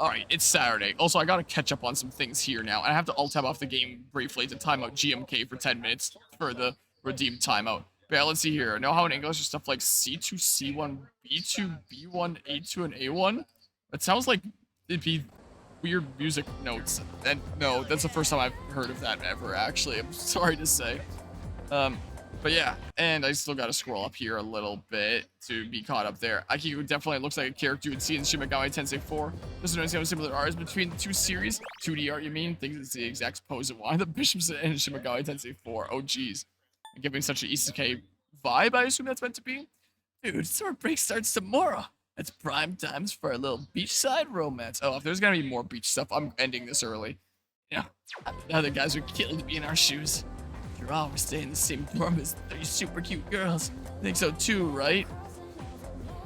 Alright, it's Saturday. Also, I gotta catch up on some things here now. I have to alt-tab off the game briefly to time out GMK for 10 minutes for the redeemed timeout. But yeah, let's see here. I know how in English there's stuff like C2, C1, B2, B1, A2, and A1? That sounds like it'd be weird music notes. And no, that's the first time I've heard of that ever, actually. I'm sorry to say. But yeah, and I still gotta scroll up here a little bit to be caught up there. Akiku definitely looks like a character you'd see in Shin Megami Tensei 4. Just noticing how similar art is between the two series. 2D art, you mean? Thinks it's the exact pose of one of the bishops in Shin Megami Tensei 4. Oh, geez. Giving such an isekai vibe, I assume that's meant to be. Dude, summer break starts tomorrow. That's prime times for a little beachside romance. Oh, if there's gonna be more beach stuff, I'm ending this early. Yeah, the other guys would kill to be in our shoes. After all, we're staying in the same dorm as 3 super cute girls. I think so too, right?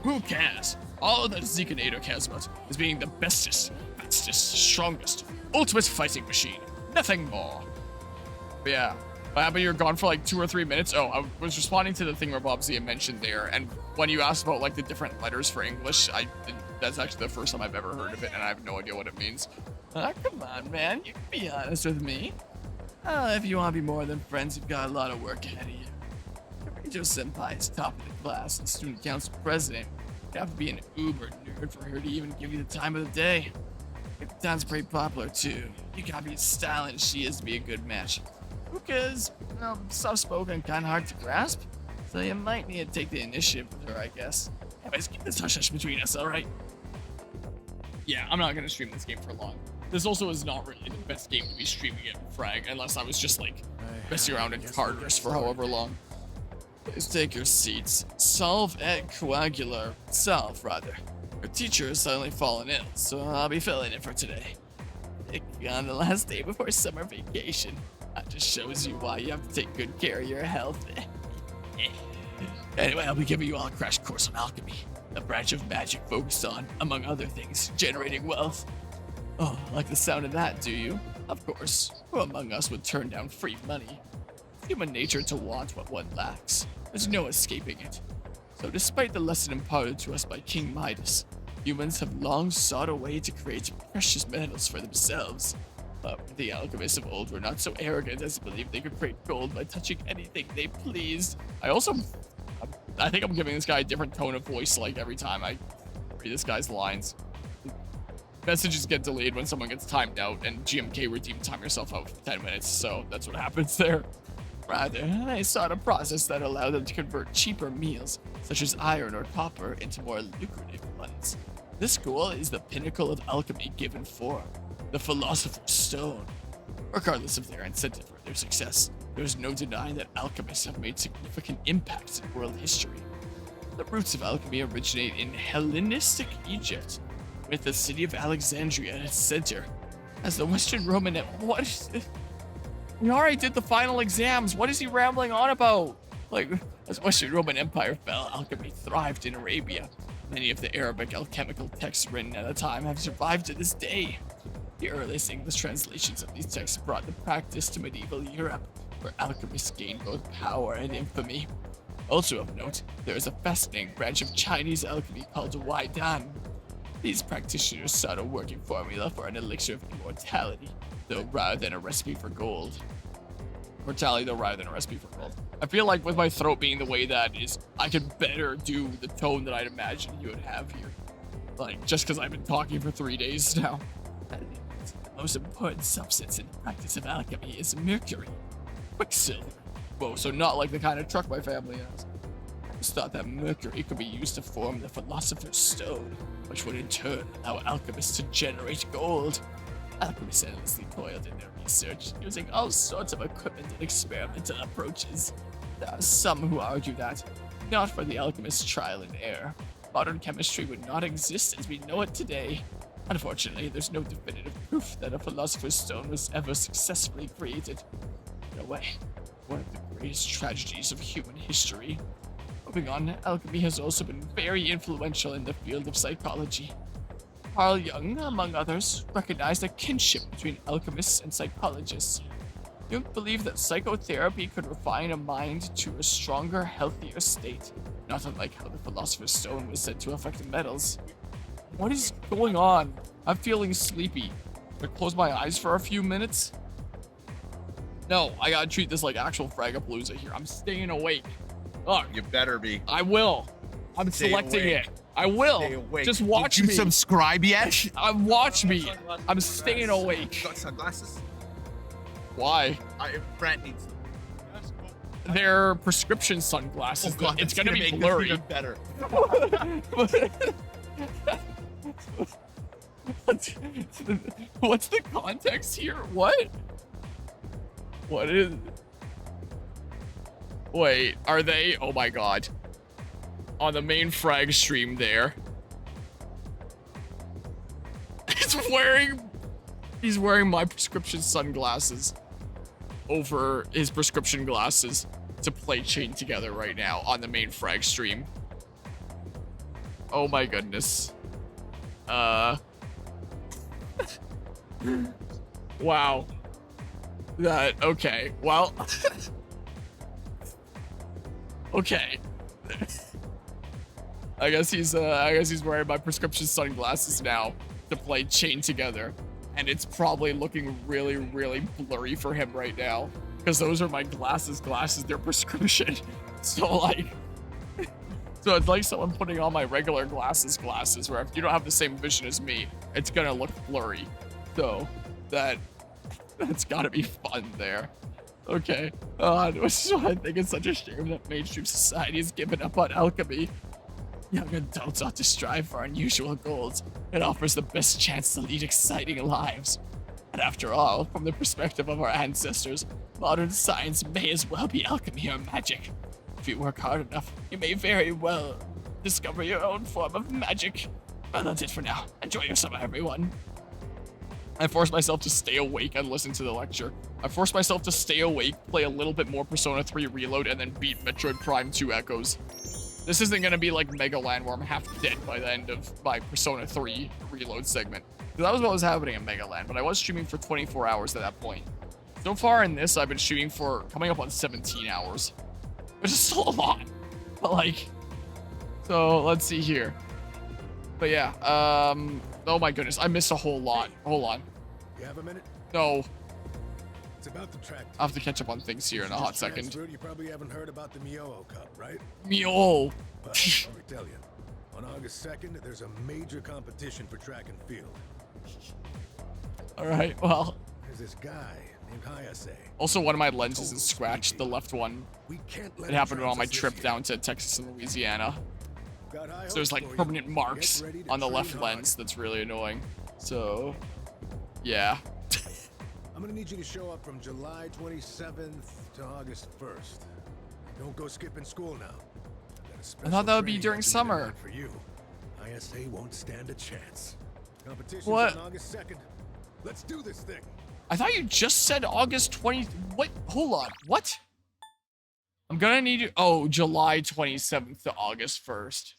Who cares? All that Zekanado cares about is being the bestest, fastest, strongest, ultimate fighting machine. Nothing more. But yeah. What happened? You're gone for like 2 or 3 minutes? Oh, I was responding to the thing where Bob Zia mentioned there, and when you asked about like the different letters for English, that's actually the first time I've ever heard of it, and I have no idea what it means. Come on, man. You can be honest with me. If you want to be more than friends, you've got a lot of work ahead of you. Rachel Senpai is top of the class and student council president. You have to be an uber nerd for her to even give you the time of the day. Captain's pretty popular too. You gotta be as stylish as she is to be a good match. Because, soft-spoken and kind of hard to grasp, so you might need to take the initiative with her, I guess. Anyways, keep this hush-hush between us, alright? Yeah, I'm not gonna stream this game for long. This also is not really the best game to be streaming it in Frag, unless I was just, like, messing around in Carders for however long. Please take your seats. Solve et coagular. Solve, rather. Our teacher has suddenly fallen ill, so I'll be filling in for today. On the last day before summer vacation. That just shows you why you have to take good care of your health. Anyway, I'll be giving you all a crash course on alchemy, a branch of magic focused on, among other things, generating wealth. Oh, like the sound of that, do you? Of course. Who among us would turn down free money? It's human nature to want what one lacks. There's no escaping it. So despite the lesson imparted to us by King Midas, humans have long sought a way to create precious metals for themselves. But the alchemists of old were not so arrogant as to believe they could create gold by touching anything they pleased. I think I'm giving this guy a different tone of voice like every time I read this guy's lines. Messages get delayed when someone gets timed out, and GMK redeemed time yourself out for 10 minutes, so that's what happens there. Rather, they sought a process that allowed them to convert cheaper meals, such as iron or copper, into more lucrative ones. This goal is the pinnacle of alchemy given form, the Philosopher's Stone. Regardless of their incentive or their success, there's no denying that alchemists have made significant impacts in world history. The roots of alchemy originate in Hellenistic Egypt, with the city of Alexandria at its center. As the Western Roman... What is this? We already did the final exams. What is he rambling on about? Like, as Western Roman Empire fell, alchemy thrived in Arabia. Many of the Arabic alchemical texts written at the time have survived to this day. The earliest English translations of these texts brought the practice to medieval Europe, where alchemists gained both power and infamy. Also of note, there is a fascinating branch of Chinese alchemy called Waidan. These practitioners sought a working formula for an elixir of immortality, though rather than a recipe for gold. Mortality, though rather than a recipe for gold. I feel like with my throat being the way that is, I could better do the tone that I'd imagine you would have here. Like, just because I've been talking for 3 days now. The most important substance in the practice of alchemy is mercury. Quicksilver. Whoa, so not like the kind of truck my family has. I just thought that mercury could be used to form the Philosopher's Stone, which would in turn allow alchemists to generate gold. Alchemists endlessly toiled in their research, using all sorts of equipment and experimental approaches. There are some who argue that, not for the alchemist's trial and error, modern chemistry would not exist as we know it today. Unfortunately, there's no definitive proof that a Philosopher's Stone was ever successfully created. In a way, one of the greatest tragedies of human history. Moving on, alchemy has also been very influential in the field of psychology. Carl Jung, among others, recognized a kinship between alchemists and psychologists. Jung believed that psychotherapy could refine a mind to a stronger, healthier state, not unlike how the Philosopher's Stone was said to affect metals. What is going on? I'm feeling sleepy. I close my eyes for a few minutes. No, I gotta treat this like actual Fragapalooza here. I'm staying awake. Look, You better be. I will. I'm Stay selecting awake. it. I will. Stay awake. Just watch Did you me. subscribe yet? Watch me. I'm staying awake. Got sunglasses? Why? Brent needs them. They're prescription sunglasses. Oh God, It's that's gonna be make this blurry. even better. What's the context here? What? What is... Wait, are they? Oh my God. On the main frag stream there. He's wearing my prescription sunglasses over his prescription glasses to play Chain Together right now on the main frag stream. Oh my goodness. Wow. Okay. Well. Okay. I guess he's wearing my prescription sunglasses now to play Chain Together. And it's probably looking really, really blurry for him right now. Because those are my glasses, they're prescription. So like, so it's like someone putting on my regular glasses, where if you don't have the same vision as me, it's gonna look blurry. So that's gotta be fun there. Okay. I think it's such a shame that mainstream society has given up on alchemy. Young adults ought to strive for unusual goals. It offers the best chance to lead exciting lives. And after all, from the perspective of our ancestors, modern science may as well be alchemy or magic. If you work hard enough, you may very well discover your own form of magic. Well, that's it for now. Enjoy your summer, everyone. I forced myself to stay awake and listen to the lecture. I forced myself to stay awake, play a little bit more Persona 3 Reload, and then beat Metroid Prime 2 Echoes. This isn't gonna be like Mega LAN where I'm half dead by the end of my Persona 3 Reload segment. That was what was happening in Mega LAN, but I was streaming for 24 hours at that point. So far in this, I've been streaming for coming up on 17 hours. Which is still a lot. But like, so let's see here. But yeah, oh my goodness, I missed a whole lot. Hold on. You have a minute? No. It's about the track. I'll have to catch up on things here in a hot second. You probably haven't heard about the Mio Cup, right? Mio. Well, let me tell you. On August 2nd, there's a major competition for track and field. All right, well. There's this guy named Hayase. Also, one of my lenses is scratched, the left one. We can't let It happened on my trip down to Texas and Louisiana. So there's like permanent marks on the left lens that's really annoying. So, yeah. I'm gonna need you to show up from July 27th to August 1st. Don't go skipping school now. I thought that would be during summer. For you, ISA won't stand a chance. Competition's What? on August 2nd. Let's do this thing. I thought you just said August 20. What? Hold on. What? I'm gonna need you. Oh, July 27th to August 1st.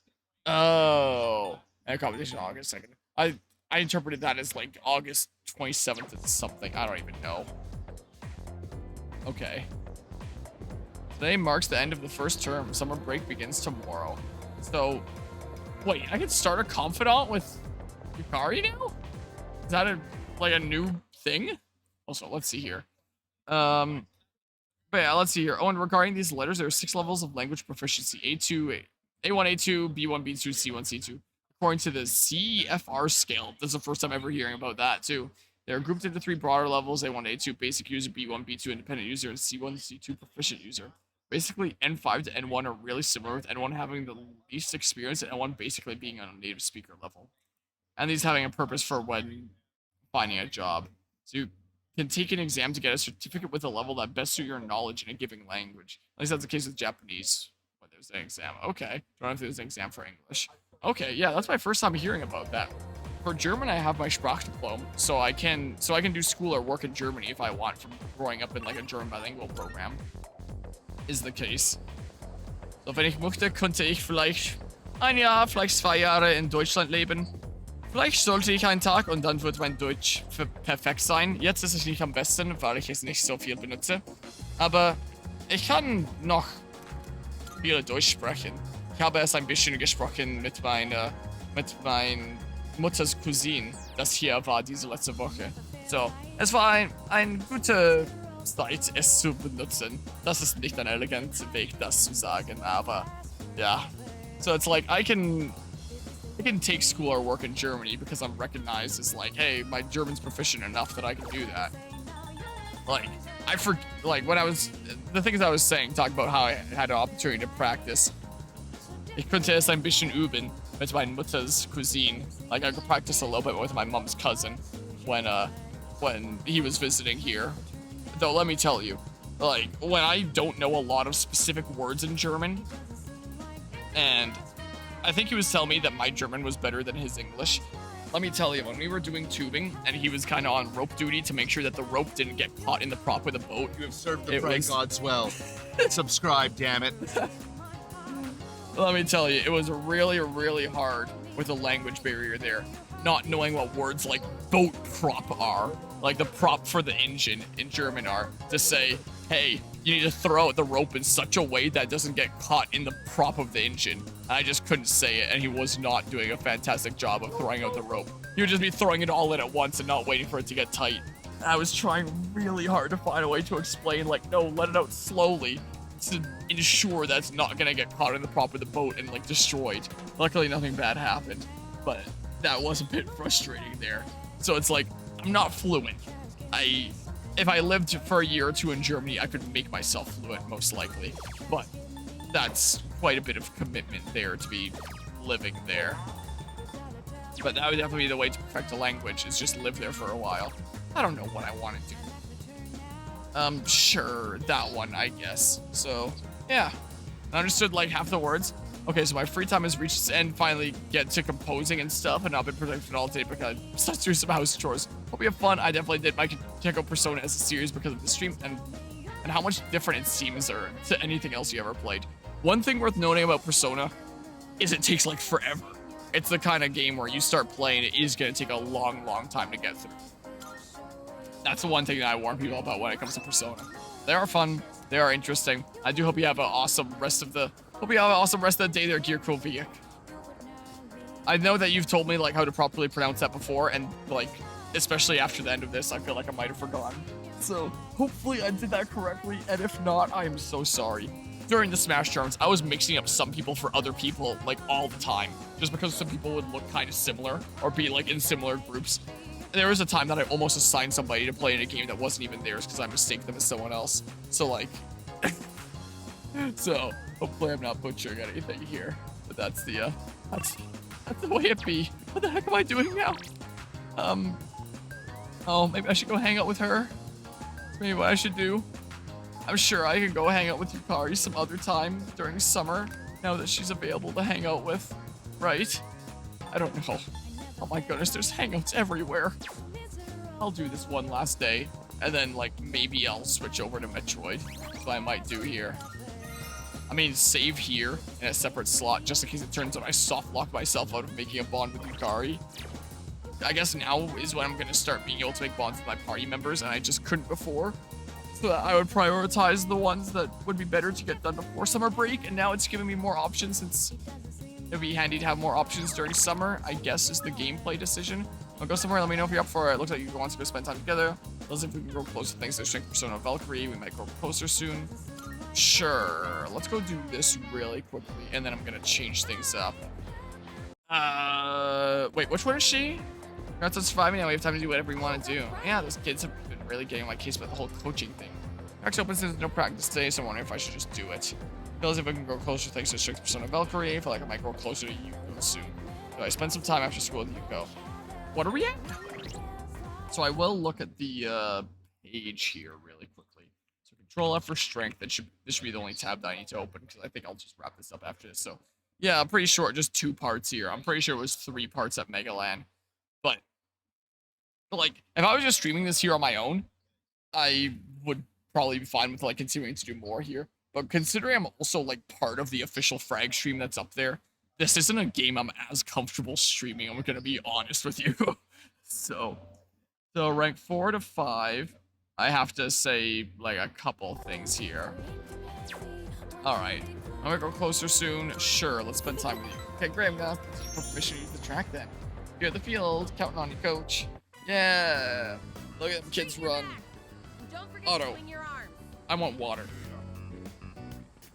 Oh, and competition August 2nd. I interpreted that as like August 27th to something. I don't even know. Okay. Today marks the end of the first term. Summer break begins tomorrow. So, wait, I can start a confidant with Yukari now? Is that like a new thing? Also, let's see here. But yeah, let's see here. Oh, and regarding these letters, there are 6 levels of language proficiency. A2, A1, A2, B1, B2, C1, C2. According to the CFR scale. This is the first time ever hearing about that, too. They're grouped into 3 broader levels. A1, A2, basic user, B1, B2, independent user, and C1, C2, proficient user. Basically, N5 to N1 are really similar, with N1 having the least experience and N1 basically being on a native speaker level. And these having a purpose for when finding a job. So you can take an exam to get a certificate with a level that best suit your knowledge in a given language. At least that's the case with Japanese, when there's an exam. Okay, don't know if there's an exam for English. Okay, yeah, that's my first time hearing about that. For German, I have my Sprachdiplom, so I can do school or work in Germany if I want from growing up in like a German bilingual program. Is the case. So, wenn ich möchte, könnte ich vielleicht ein Jahr, vielleicht 2 Jahre in Deutschland leben. Vielleicht sollte ich einen Tag und dann wird mein Deutsch perfekt sein. Jetzt ist es nicht am besten, weil ich es nicht so viel benutze. Aber ich kann noch viel Deutsch sprechen. Ich habe es ein bisschen gesprochen mit meinen Mutters Cuisine, das hier war diese letzte Woche. So, es war ein guter Zeit, es zu benutzen. Das ist nicht ein eleganter Weg, das zu sagen, aber ja. So it's like I can take school or work in Germany because I'm recognized as like, hey, my German's proficient enough that I can do that. Like, when I was, the things I was saying, talking about how I had an opportunity to practice. Ich konnte es ein bisschen üben mit meiner Mutter's Cuisine. Like, I could practice a little bit with my mom's cousin when he was visiting here. Though, let me tell you, like, when I don't know a lot of specific words in German, and I think he was telling me that my German was better than his English. Let me tell you, when we were doing tubing, and he was kind of on rope duty to make sure that the rope didn't get caught in the prop with a boat. You have served the Frank gods well. Subscribe, damn it. Let me tell you, it was really, really hard with the language barrier there. Not knowing what words like boat prop are, like the prop for the engine in German are, to say, hey, you need to throw out the rope in such a way that it doesn't get caught in the prop of the engine. I just couldn't say it, and he was not doing a fantastic job of throwing out the rope. He would just be throwing it all in at once and not waiting for it to get tight. I was trying really hard to find a way to explain, like, no, let it out slowly to ensure that's not gonna get caught in the prop of the boat and, like, destroyed. Luckily, nothing bad happened, but that was a bit frustrating there. So it's like, I'm not fluent. If I lived for a year or two in Germany, I could make myself fluent, most likely. But that's quite a bit of commitment there to be living there. But that would definitely be the way to perfect a language, is just live there for a while. I don't know what I want to do. Sure, that one, I guess. So, yeah. I understood, like, half the words. Okay, so my free time has reached its end, finally get to composing and stuff, and I've been productive all day because I started doing some house chores. Hope you have fun. I definitely did check out Persona as a series because of the stream and how much different it seems or to anything else you ever played. One thing worth noting about Persona is it takes like forever. It's the kind of game where you start playing, it is going to take a long, long time to get through. That's the one thing that I warn people about when it comes to Persona. They are fun. They are interesting. I do hope you have an awesome rest of the day there, Gear Cool Vic. I know that you've told me like how to properly pronounce that before, and like especially after the end of this, I feel like I might have forgotten. So hopefully I did that correctly, and if not, I am so sorry. During the Smash Charms, I was mixing up some people for other people like all the time, just because some people would look kind of similar or be like in similar groups. There was a time that I almost assigned somebody to play in a game that wasn't even theirs because I mistaken them as someone else. So like, so hopefully I'm not butchering anything here, but that's the way it be. What the heck am I doing now? Oh, maybe I should go hang out with her. That's maybe what I should do. I'm sure I can go hang out with Yukari some other time during summer, now that she's available to hang out with, right? I don't know. Oh my goodness, there's hangouts everywhere. I'll do this one last day, and then like maybe I'll switch over to Metroid. That's what I might do here. I mean, save here in a separate slot just in case it turns out I soft lock myself out of making a bond with Yukari. I guess now is when I'm gonna start being able to make bonds with my party members, and I just couldn't before. So that I would prioritize the ones that would be better to get done before summer break, and now it's giving me more options since it'd be handy to have more options during summer, I guess, is the gameplay decision. I'll go somewhere, let me know if you're up for it. Looks like you want to go spend time together. Let's see if we can grow closer thanks to Strength Persona Valkyrie. We might grow closer soon. Sure, let's go do this really quickly, and then I'm gonna change things up. Wait, which one is she? Congrats on surviving, now we have time to do whatever we want to do. Yeah, those kids have been really getting my case about the whole coaching thing. Next open since there's no practice today, so I'm wondering if I should just do it. Feels if I can grow closer thanks to Strength Persona Valkyrie. I feel like I might grow closer to Yuko soon. So I spend some time after school with Yuko. What are we at? So I will look at the page here really quickly. So Control F for strength. This should be the only tab that I need to open because I think I'll just wrap this up after this. So yeah, I'm pretty short, just 2 parts here. I'm pretty sure it was 3 parts at Mega LAN. But like, if I was just streaming this here on my own, I would probably be fine with like continuing to do more here. But considering I'm also like part of the official frag stream that's up there, this isn't a game I'm as comfortable streaming. I'm gonna be honest with you. So rank 4 to 5, I have to say like a couple things here. All right, I'm gonna go closer soon. Sure, let's spend time with you. Okay, great. I'm gonna have permission to use the track then. Clear the field. Counting on you, coach. Yeah. Look at them kids run. Don't forget Auto. to swing your arms. I want water.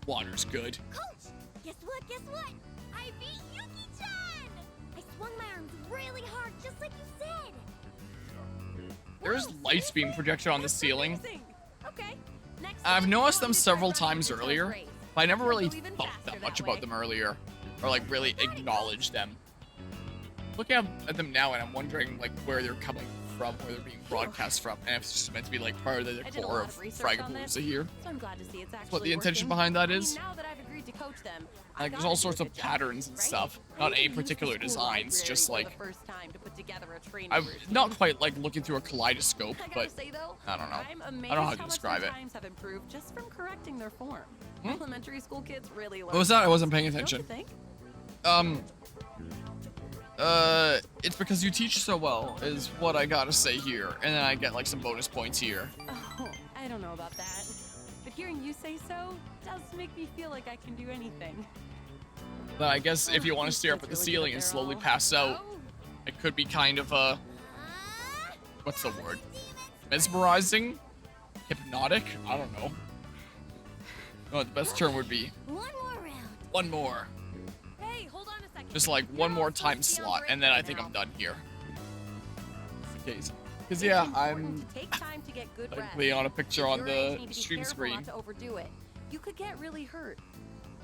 Water's good. Coach, guess what? Guess what? I beat Yuki-chan. I swung my arms really hard, just like you said. There's Whoa, lights being projected on the That's ceiling. amazing. Okay. Next I've time, noticed go them on several to try times running earlier, race. but I never really You'll go even thought faster that much that about way. them earlier, or like really acknowledge them. Looking at them now, and I'm wondering like where they're coming from, where they're being broadcast from, and if it's just meant to be like part of the I did a decor lot of of research on this, Fragapalooza here. So I'm glad to see it's actually What the intention working. behind that I mean, is. now that I've agreed to coach them, Like, there's gotta all do sorts a of good job, patterns and right? stuff, I not even a used the particular school designs, library just for like the first time to put together a training I've routine. not quite like looking through a kaleidoscope, I gotta but say, though, I don't know. I'm amazed I don't know how to much describe their it. times have improved just from correcting their form. Hmm? Elementary school kids really learn. What was that? I wasn't paying Don't you attention. think? It's because you teach so well, is what I gotta say here, and then I get like some bonus points here. Oh, I don't know about that. But hearing you say so does make me feel like I can do anything. But I guess if you want to These stare up kids at the really ceiling get and their slowly all. pass out, Oh. it could be kind of what's the word? Mesmerizing? Hypnotic? I don't know. No, the best term would be One more round. one more. Hey, hold on a second. Just like You're one all more supposed time to be on slot, break and then I right think now. I'm done here. That's the case. Because It's yeah, important I'm to take time to get good rest. technically on a picture on Your the age, need to be stream careful screen. not to overdo it. You could get really hurt.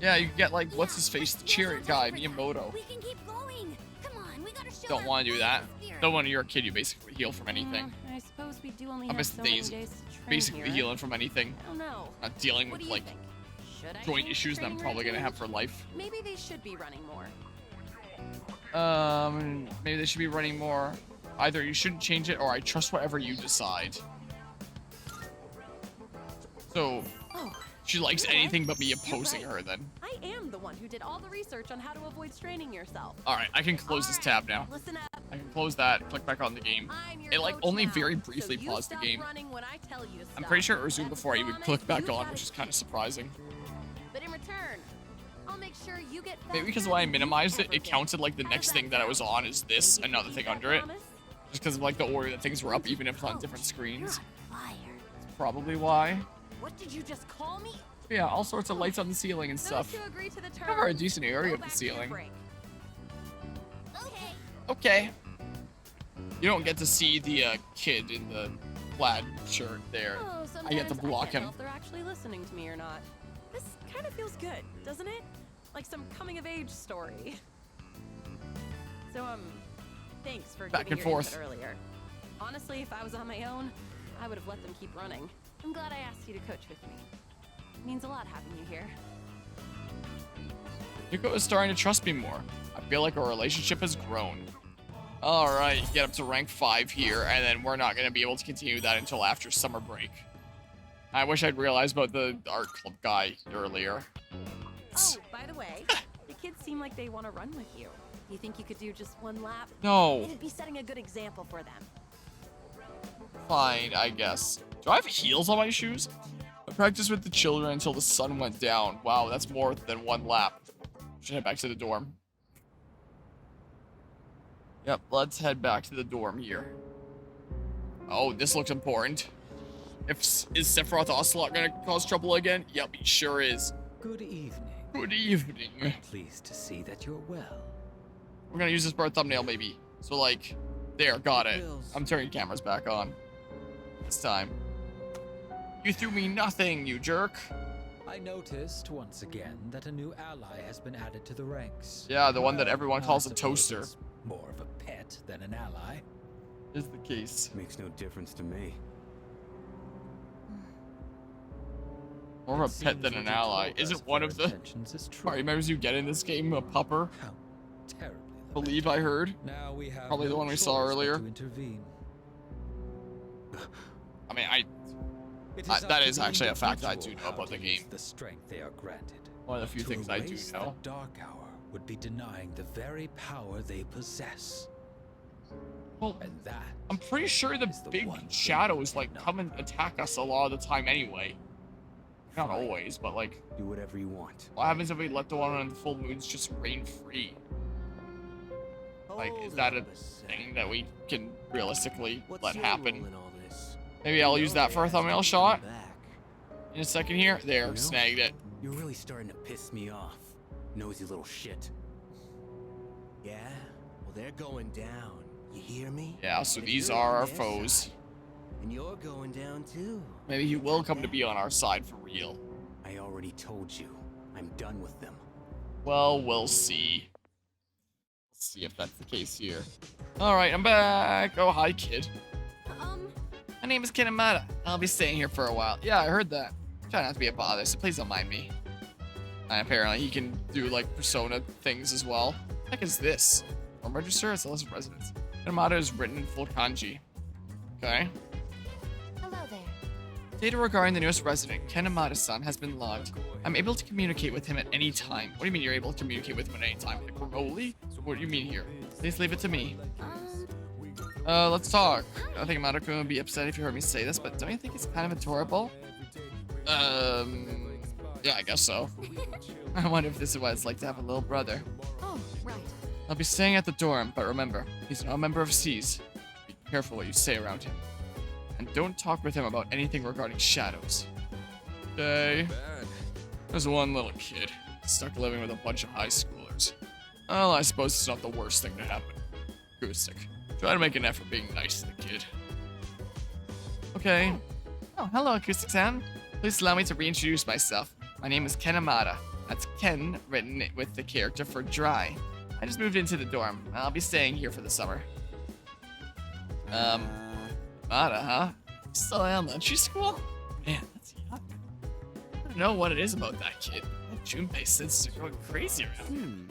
Yeah, you get like, what's his face, the cheering guy, Miyamoto. We can keep going. Come on, we gotta show Don't our want to do that. spirit. Don't want to, you're a kid, you basically heal from anything. I suppose we do only I have miss so the many days days to train basically here. healing from anything. I don't know. Not dealing What with do you like think? Should I joint change issues the that I'm training probably gonna routine? have for life. Maybe they should be running more. Maybe they should be running more. Either you shouldn't change it, or I trust whatever you decide. So, Oh, she likes you know what? anything but me You're opposing right. her then. I am the one who did all the research on how to avoid straining yourself. Alright, I can close this tab now. Listen up. I can close that, click back on the game. I'm your It like coach only now, very so briefly you paused the stop game. running when I tell you to I'm stop. pretty sure it resumed That's before I a even promise clicked back you on, gotta which is kind of keep. surprising. But in return, I'll make sure you get Maybe because faster when I than you minimized it, ever it did. counted like the How next does thing that I was sound? on is this, Think you another can thing keep that under it. promise? Just because of like the order that things were up, even if it's on different You're screens. on fire. Probably why. What did you just call me? But yeah, all sorts of lights on the ceiling and Those stuff. who agree to the terms, Cover a decent area go of the back to your ceiling. break. Okay. Okay. You don't get to see the kid in the plaid shirt there. Oh, I get to sometimes block can't tell him. if they're actually listening to me or not. This kind of feels good, doesn't it? Like some coming-of-age story. So, thanks for Back giving and your forth. input earlier. Honestly, if I was on my own, I would have let them keep running. I'm glad I asked you to coach with me. It means a lot having you here. Yuko is starting to trust me more. I feel like our relationship has grown. Alright, get up to rank 5 here, and then we're not going to be able to continue that until after summer break. I wish I'd realized about the art club guy earlier. Oh, by the way, the kids seem like they want to run with you. You think you could do just one lap? No. It'd be setting a good example for them. Fine, I guess. Do I have heels on my shoes? I practiced with the children until the sun went down. Wow, that's more than one lap. Should head back to the dorm. Yep, let's head back to the dorm here. Oh, this looks important. Is Sephiroth Ocelot gonna cause trouble again? Yep, he sure is. Good evening. Good evening. Pleased to see that you're well. We're gonna use this for a thumbnail, maybe. So, like, there, got it. I'm turning cameras back on. This time. You threw me nothing, you jerk. I noticed once again that a new ally has been added to the ranks. Yeah, the one that Well, everyone I calls a suppose toaster. it's more of a pet than an ally. Is the case. Makes no difference to me. More of a It pet seems than what an you ally. told Isn't us one your of the intentions is true. party members you get in this game a pupper? How terribly Believe I heard. Now we have Probably the no one we saw choice but earlier. to intervene. I mean, It that up to is the actually a fact I do individual know how about the to use game. The strength they are granted. One of the few To things I do erase know. The Dark Hour would be denying the very power they possess. Well, And that I'm pretty sure the is the big one thing shadows we like cannot come and attack us a lot of the time anyway. Not always, but like, Do whatever you want. what happens if we let the one on the full moons just reign free? Like, is that a thing that we can realistically let happen? All this? Maybe I'll use that for a thumbnail shot Back. in a second here. There, snagged it. You're really starting to piss me off, nosy little shit. Yeah? Well, they're going down. You hear me? Yeah, so And these you're are on our their foes. side, and you're going down too. Maybe he will come to be on our side for real. I already told you. I'm done with them. Well, we'll see. Let's see if that's the case here. Alright, I'm back. Oh, hi, kid. My name is Kinemata. I'll be staying here for a while. Yeah, I heard that. Try not to be a bother, so please don't mind me. And apparently he can do, like, persona things as well. What the heck is this? Form register? It's a list of residents. Kinemata is written in full kanji. Okay. Hello there. Data regarding the newest resident, Kinemata-san, has been logged. I'm able to communicate with him at any time. What do you mean you're able to communicate with him at any time? Like, remotely? What do you mean here? Please leave it to me. Let's talk. I think Madara-kun would be upset if you heard me say this, but don't you think it's kind of adorable? Yeah, I guess so. I wonder if this is what it's like to have a little brother. Oh, right. I'll be staying at the dorm, but remember, he's not a member of SEGA. Be careful what you say around him. And don't talk with him about anything regarding shadows. Okay. There's one little kid, stuck living with a bunch of high schoolers. Well, I suppose it's not the worst thing to happen. Acoustic. Try to make an effort being nice to the kid. Okay. Oh, hello, Acoustic-san. Please allow me to reintroduce myself. My name is Kinemata. That's Ken, written with the character for dry. I just moved into the dorm. I'll be staying here for the summer. Mata, huh? Still at elementary school? Man, that's young. I don't know what it is about that kid. That Junpei senses are going crazy around him.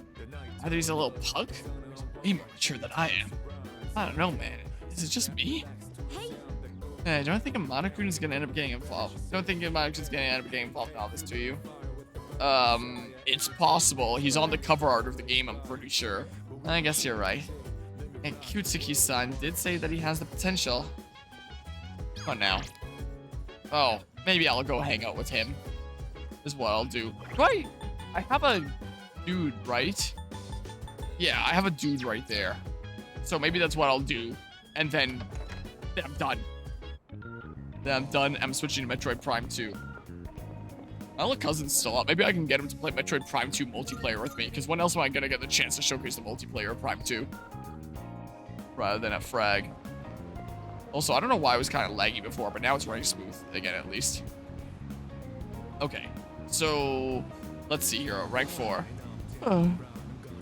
Either he's a little punk, or he's way more mature than I am. I don't know, man. Is it just me? Hey, don't think Amada-kun is gonna end up getting involved. Don't think Amada-kun's gonna end up getting involved in all this, do you? It's possible. He's on the cover art of the game, I'm pretty sure. I guess you're right. And Kutsuki-san did say that he has the potential. What now? Oh, maybe I'll go hang out with him. Is what I'll do. Right! I have a dude, right? Yeah, I have a dude right there. So maybe that's what I'll do. And then I'm done. Then I'm done. I'm switching to Metroid Prime 2. My little cousin's still up. Maybe I can get him to play Metroid Prime 2 multiplayer with me. Because when else am I going to get the chance to showcase the multiplayer of Prime 2? Rather than at Frag. Also, I don't know why it was kind of laggy before, but now it's running smooth again, at least. Okay. So, let's see here. Rank 4.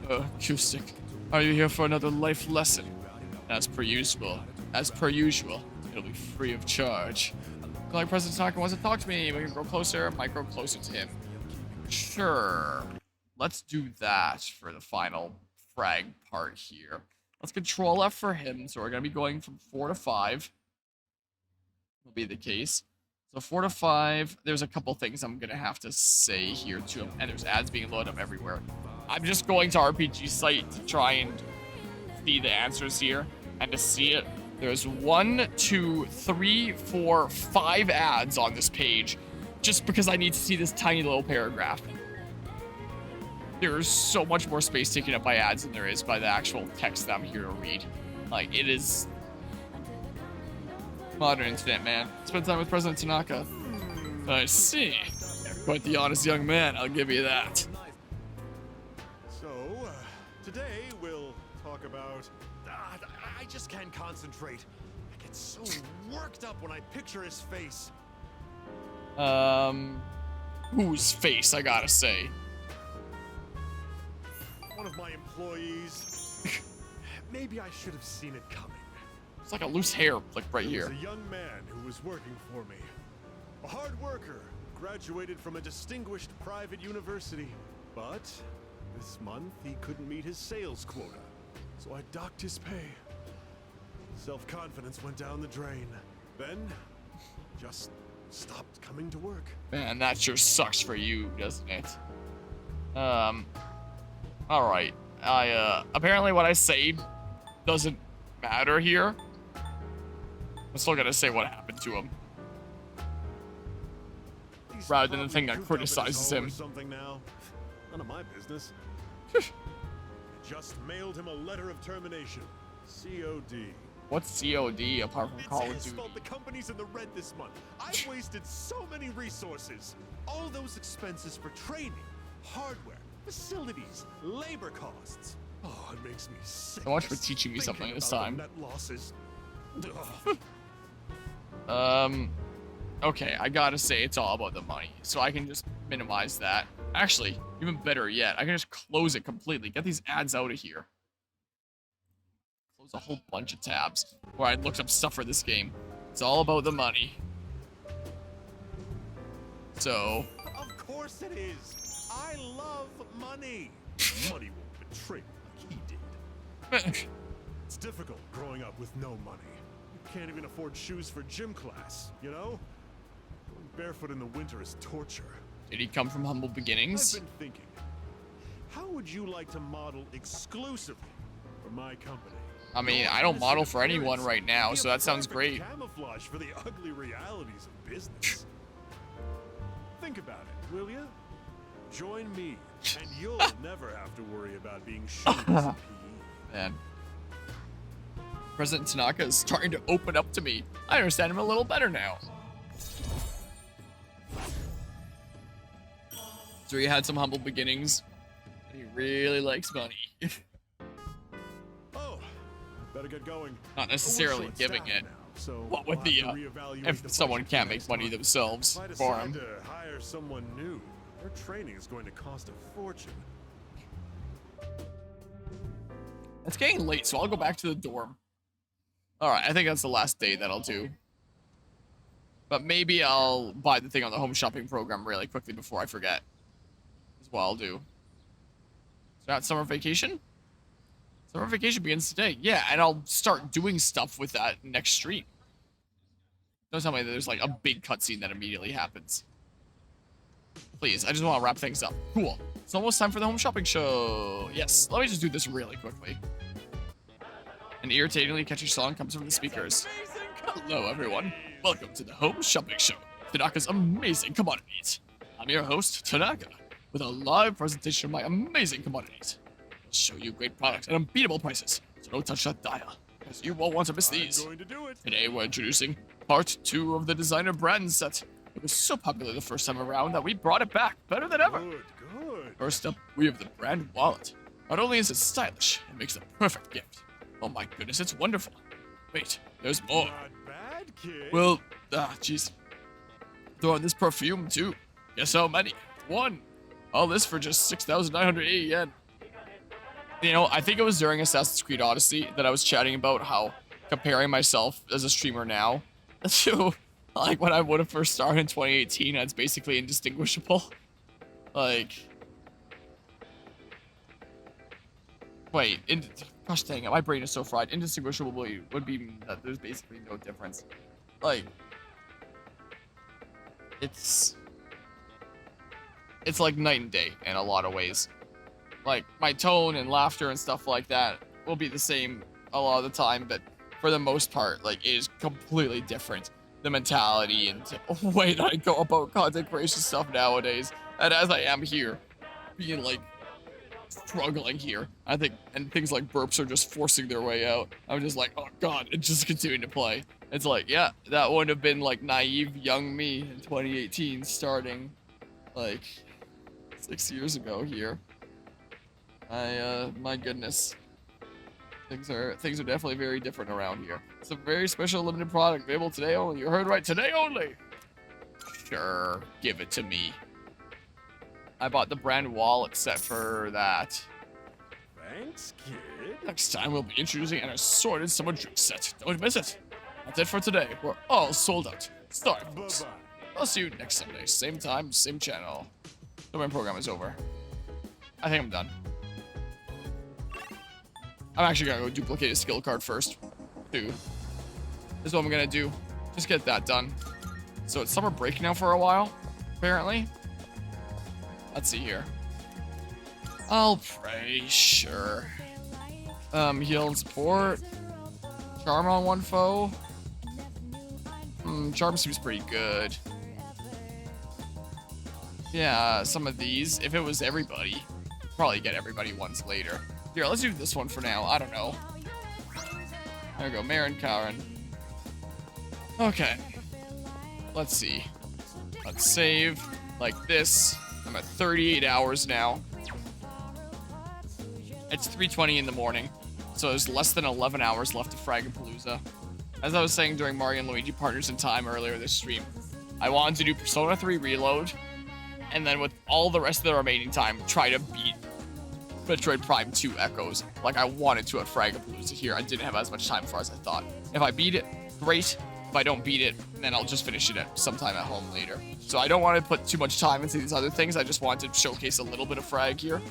Acoustic. Are you here for another life lesson? As per usual, it'll be free of charge. Like President Tanaka wants to talk to me. We can grow closer. Might grow closer to him. Sure. Let's do that for the final frag part here. Let's control F for him. So we're going to be going from 4 to 5. Will be the case. So 4 to 5. There's a couple things I'm going to have to say here to him. And there's ads being loaded up everywhere. I'm just going to RPG site to try and see the answers here. And to see it, there's 1, 2, 3, 4, 5 ads on this page. Just because I need to see this tiny little paragraph. There's so much more space taken up by ads than there is by the actual text that I'm here to read. Like, it is modern internet, man. Spend time with President Tanaka. I see. Quite the honest young man, I'll give you that. So, today we'll talk about... I just can't concentrate. I get so worked up when I picture his face. Whose face, I gotta say? One of my employees. Maybe I should have seen it coming. It's like a loose hair, like right He was here. a young man who was working for me. A hard worker, graduated from a distinguished private university. But this month he couldn't meet his sales quota, so I docked his pay. Self-confidence went down the drain. Then, just stopped coming to work. Man, that sure sucks for you, doesn't it? Alright. Apparently what I say doesn't matter here. I'm still gonna say what happened to him. He's Rather than the probably thing that cooped up at his criticizes home him. or something now. None of my business. Just mailed him a letter of termination. COD. What's COD apart from Call of It's his Duty? fault the company's in the red this month. I've wasted so many resources. All those expenses for training, hardware, facilities, labor costs. Oh, it makes me sick. So much for just teaching me something thinking this about time. the net losses. Okay, I gotta say it's all about the money, so I can just minimize that. Actually, even better yet, I can just close it completely. Get these ads out of here. Close a whole bunch of tabs where I looked up stuff for this game. It's all about the money. So, Of course it is. I love money. Money won't betray me like he did. It's difficult growing up with no money. You can't even afford shoes for gym class, you know? Going barefoot in the winter is torture. did he come from humble beginnings? I've been thinking, how would you like to model exclusively for my company? I mean, I don't model for anyone right now, so that sounds great. Camouflage for the ugly realities of business. Think about it, will you? Join me, and you'll never have to worry about being shoeless in PE. Man. President Tanaka is starting to open up to me. I understand him a little better now. So he had some humble beginnings. And he really likes money. Oh, better get going. Not necessarily We're giving short-staffed it. now, so What with we'll the, have to reevaluate if the someone budget can't for make next money month. themselves If I for decide him. to hire someone new, their training is going to cost a fortune. It's getting late, so I'll go back to the dorm. Alright, I think that's the last day that I'll do. But maybe I'll buy the thing on the home shopping program really quickly before I forget. Is what I'll do. So that's summer vacation? Summer vacation begins today. Yeah, and I'll start doing stuff with that next stream. Don't tell me that there's like a big cutscene that immediately happens. Please, I just want to wrap things up. Cool. It's almost time for the home shopping show. Yes, let me just do this really quickly. An irritatingly catchy song comes from the speakers. Hello, everyone. Welcome to the home shopping show. Tanaka's amazing commodities. I'm your host, Tanaka, with a live presentation of my amazing commodities. I'll show you great products at unbeatable prices, so don't touch that dial, because you won't want to miss these. I'm going to do it. Today we're introducing part 2 of the designer brand set. It was so popular the first time around that we brought it back better than ever. Good, good. First up, we have the brand wallet. Not only is it stylish, it makes the perfect gift. Oh my goodness, it's wonderful. Wait, there's more. Not bad, kid. Well, jeez. Throw in this perfume too. Guess how many? 1. All this for just 6,980 yen. You know, I think it was during Assassin's Creed Odyssey that I was chatting about how comparing myself as a streamer now to like when I would have first started in 2018, it's basically indistinguishable. Like, wait, gosh dang it, my brain is so fried. Indistinguishable would be that there's basically no difference. Like, it's like night and day in a lot of ways. Like, my tone and laughter and stuff like that will be the same a lot of the time, but for the most part, like, it is completely different. The mentality and the way that I go about content creation stuff nowadays. And as I am here, being like, struggling here, I think, and things like burps are just forcing their way out. I'm just like, oh god, and just continuing to play. It's like, yeah, that would have been like naive young me in 2018 starting like 6 years ago here. My goodness. Things are definitely very different around here. It's a very special limited product available today only. You heard right, today only. Sure, give it to me. I bought the brand wallet set for that. Thanks, kid. Next time we'll be introducing an assorted summer drink set. Don't miss it. That's it for today. We're all sold out. Sorry, folks. Bye-bye. I'll see you next Sunday. Same time, same channel. The main program is over. I think I'm done. I'm actually gonna go duplicate a skill card first, too. This is what I'm gonna do. Just get that done. So it's summer break now for a while, apparently. Let's see here. I'll pray, sure. Heal and support. Charm on one foe. Charm seems pretty good. Yeah, some of these. If it was everybody, probably get everybody once later. Here, let's do this one for now. I don't know. There we go, Marin Karen. Okay. Let's see. Let's save like this. I'm at 38 hours now. It's 3:20 in the morning, so there's less than 11 hours left of Fragapalooza. As I was saying during Mario and Luigi Partners in Time earlier this stream, I wanted to do Persona 3 Reload, and then with all the rest of the remaining time, try to beat Metroid Prime 2 Echoes. Like I wanted to at Fragapalooza here. I didn't have as much time for as I thought. If I beat it, great. If I don't beat it, then I'll just finish it at sometime at home later. So I don't want to put too much time into these other things. I just wanted to showcase a little bit of Frag here.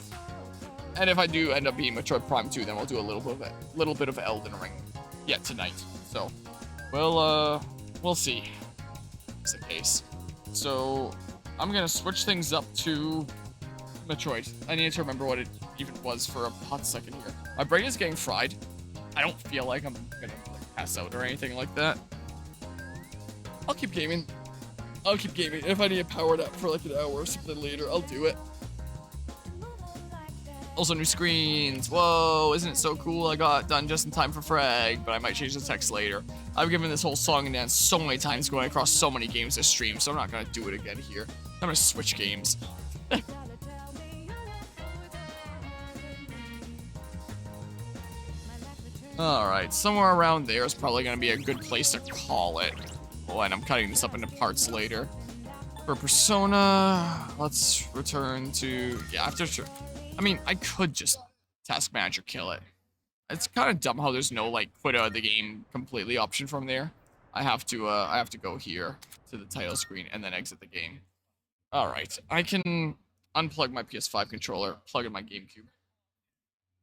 And if I do end up being Metroid Prime 2, then we'll do a little bit of Elden Ring yet tonight. So we'll see. It's the case. So I'm gonna switch things up to Metroid. I need to remember what it even was for a hot second here. My brain is getting fried. I don't feel like I'm gonna like, pass out or anything like that. I'll keep gaming. If I need to power it up for like an hour or something later, I'll do it. Also, new screens. Whoa, isn't it so cool? I got done just in time for Frag, but I might change the text later. I've given this whole song and dance so many times going across so many games this stream, so I'm not gonna do it again here. I'm gonna switch games. Alright, somewhere around there is probably gonna be a good place to call it. Oh, and I'm cutting this up into parts later. For Persona, let's return to... Yeah, after... I mean, I could just Task Manager kill it. It's kind of dumb how there's no, like, quit out of the game completely option from there. I have to go here to the title screen and then exit the game. Alright, I can unplug my PS5 controller, plug in my GameCube.